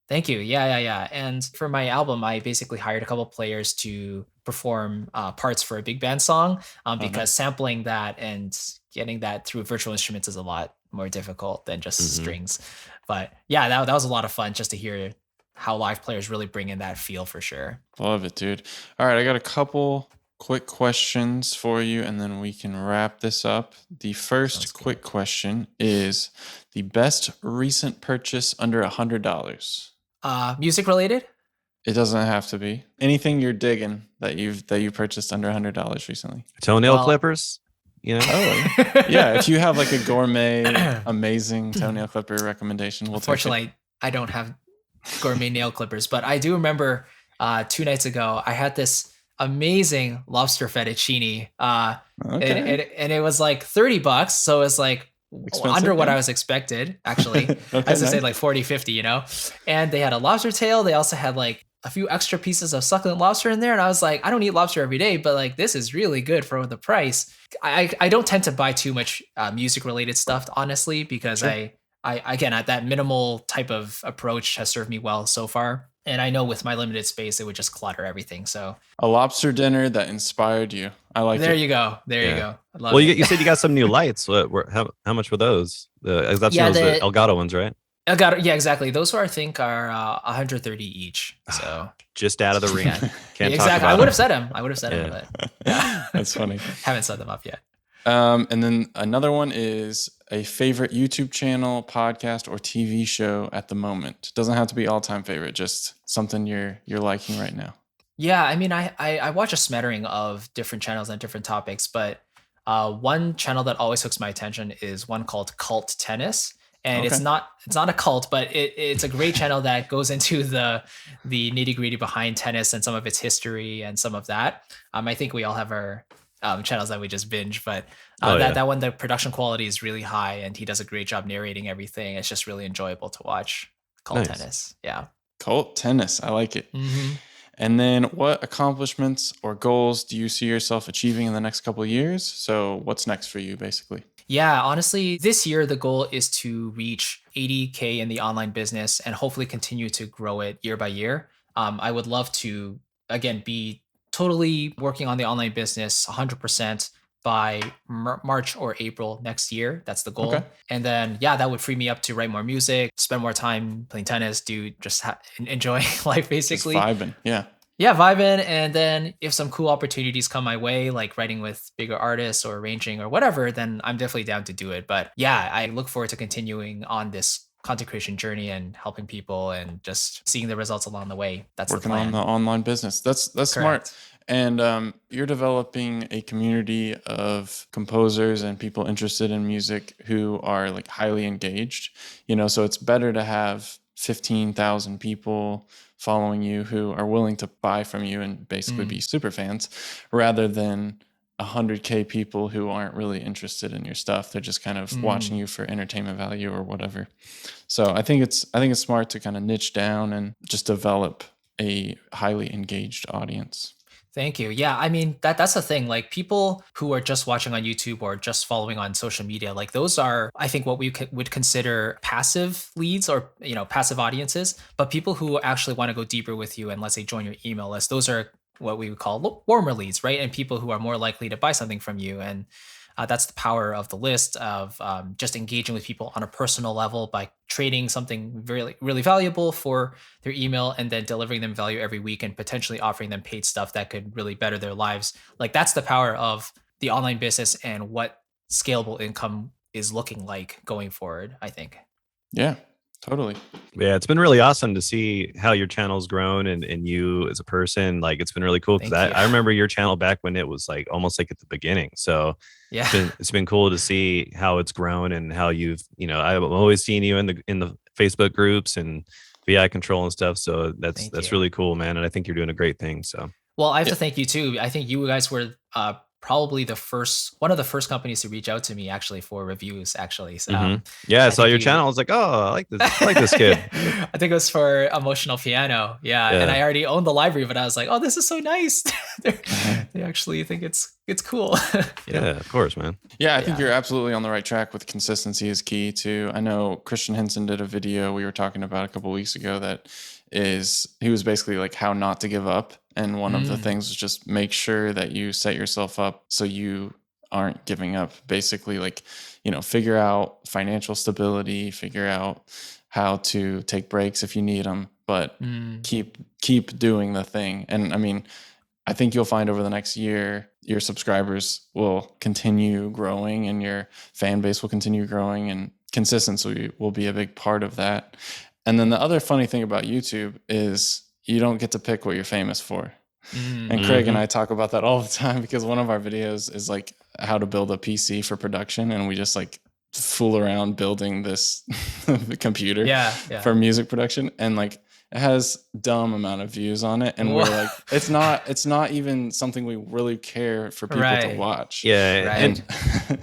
Thank you. Yeah. And for my album, I basically hired a couple players to perform parts for a big band song because nice. sampling that and getting that through virtual instruments is a lot more difficult than just Mhm. strings. But yeah, that was a lot of fun just to hear how live players really bring in that feel for sure. Love it, dude. All right, I got a couple quick questions for you, and then we can wrap this up. The first Sounds good. quick question is the best recent purchase under $100. Music related? It doesn't have to be anything you're digging that you purchased under $100 recently. Toenail Well- clippers, Oh, yeah. If you have like a gourmet, amazing toenail clipper recommendation, we'll take it. Unfortunately, I don't have gourmet nail clippers, but I do remember 2 nights ago, I had this amazing lobster fettuccine. Okay. And it was like $30. So it's like under what yeah? I was expected, actually. I Okay, was to say nice. like 40, 50, you know? And they had a lobster tail. They also had like a few extra pieces of succulent lobster in there. And I was like, I don't eat lobster every day, but like this is really good for the price. I don't tend to buy too much music related stuff, honestly, because Sure. I again, that minimal type of approach has served me well so far. And I know with my limited space, it would just clutter everything. So A lobster dinner that inspired you. I like there it. you go. There you Yeah. go. I love Well, it. you said you got some new lights. How much were those? That's Yeah, those the the Elgato ones, right? I got it. Yeah, exactly. Those are, I think, are 130 each. So Just out of the ring. yeah, Can't talk exactly. I about would them. have said them. I would have said them, Yeah. but yeah, That's funny. haven't set them up yet. And then another one is a favorite YouTube channel, podcast, or TV show at the moment. Doesn't have to be all-time favorite, just something you're liking right now. Yeah, I mean, I watch a smattering of different channels and different topics, but one channel that always hooks my attention is one called Cult Tennis. And Okay. it's not a cult, but it's a great channel that goes into the nitty gritty behind tennis and some of its history and some of that. I think we all have our channels that we just binge, but that one, the production quality is really high, and he does a great job narrating everything. It's just really enjoyable to watch. Cult Nice. Tennis, yeah. Cult Tennis. I like it. Mm-hmm. And then what accomplishments or goals do you see yourself achieving in the next couple of years? So what's next for you, basically? Yeah, honestly, this year the goal is to reach 80K in the online business and hopefully continue to grow it year by year. I would love to, again, be totally working on the online business 100% by March or April next year. That's the goal. Okay. And then, yeah, that would free me up to write more music, spend more time playing tennis, enjoy life, basically. Just vibing. Yeah. Yeah, vibing. And then if some cool opportunities come my way, like writing with bigger artists or arranging or whatever, then I'm definitely down to do it. But yeah, I look forward to continuing on this content creation journey and helping people and just seeing the results along the way. That's Working the plan. on the online business. That's smart. Correct. And you're developing a community of composers and people interested in music who are like highly engaged, so it's better to have 15,000 people following you who are willing to buy from you and basically be super fans rather than 100K people who aren't really interested in your stuff. They're just kind of watching you for entertainment value or whatever. So I think it's smart to kind of niche down and just develop a highly engaged audience. Thank you. Yeah, I mean that's the thing. Like people who are just watching on YouTube or just following on social media, like those are, I think, what we would consider passive leads or passive audiences. But people who actually want to go deeper with you and let's say join your email list, those are what we would call warmer leads, right? And people who are more likely to buy something from you. And that's the power of the list of just engaging with people on a personal level by trading something really, really valuable for their email and then delivering them value every week and potentially offering them paid stuff that could really better their lives. Like that's the power of the online business and what scalable income is looking like going forward, I think. Yeah, totally. Yeah, it's been really awesome to see how your channel's grown and you as a person. Like it's been really cool because I remember your channel back when it was like almost like at the beginning. So yeah, it's been cool to see how it's grown and how you've, I've always seen you in the Facebook groups and VI control and stuff. So that's really cool, man. And I think you're doing a great thing. So well, I have to thank you too. I think you guys were probably one of the first companies to reach out to me actually for reviews actually. So, I saw your channel. I was like, oh, I like this kid. I think it was for Emotional Piano. Yeah. And I already owned the library, but I was like, oh, this is so nice. They actually think it's cool. Yeah, of course, man. Yeah, I think you're absolutely on the right track with consistency is key too. I know Christian Henson did a video we were talking about a couple of weeks ago he was basically like how not to give up. And one of the things was just make sure that you set yourself up so you aren't giving up. Basically, like, figure out financial stability, figure out how to take breaks if you need them, but keep doing the thing. And I mean, I think you'll find over the next year, your subscribers will continue growing and your fan base will continue growing, and consistency will be a big part of that. And then the other funny thing about YouTube is you don't get to pick what you're famous for. And Craig and I talk about that all the time because one of our videos is like how to build a PC for production. And we just like fool around building this computer for music production. And like, it has dumb amount of views on it, and we're What? like, it's not even something we really care for people to Right. watch. Yeah, Right.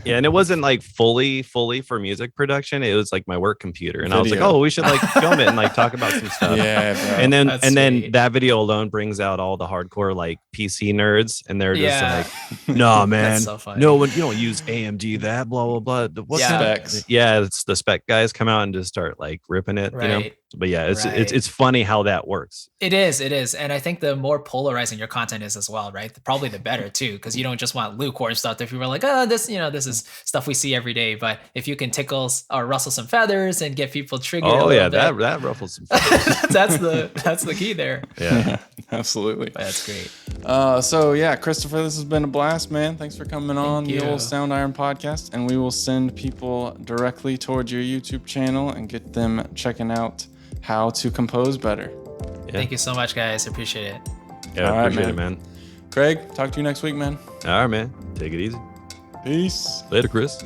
and it wasn't like fully for music production. It was like my work computer, and I was like, Video. oh, we should like film it and like talk about some stuff. Yeah, bro. And then That's sweet. that video alone brings out all the hardcore like PC nerds, and they're just Yeah. like, no man, That's so funny. no, you don't use AMD that blah blah blah. What's Yeah. that? Specs. Yeah, it's the spec guys come out and just start like ripping it, you know. Right. But yeah, Right. it's funny how that works. It is, and I think the more polarizing your content is as well, right? Probably the better too, because you don't just want lukewarm stuff. If you were like, oh, this, this is stuff we see every day, but if you can tickle or rustle some feathers and get people triggered, Oh yeah, bit, that ruffles some feathers. that's the key there. Yeah. Absolutely. But that's great. So yeah, Christopher, this has been a blast, man. Thanks for coming on the you. old Soundiron podcast, and we will send people directly towards your YouTube channel and get them checking out how to compose better. Yeah. Thank you so much, guys. I appreciate it. Yeah, All right, appreciate it, man. Craig, talk to you next week, man. All right, man. Take it easy. Peace. Later, Chris.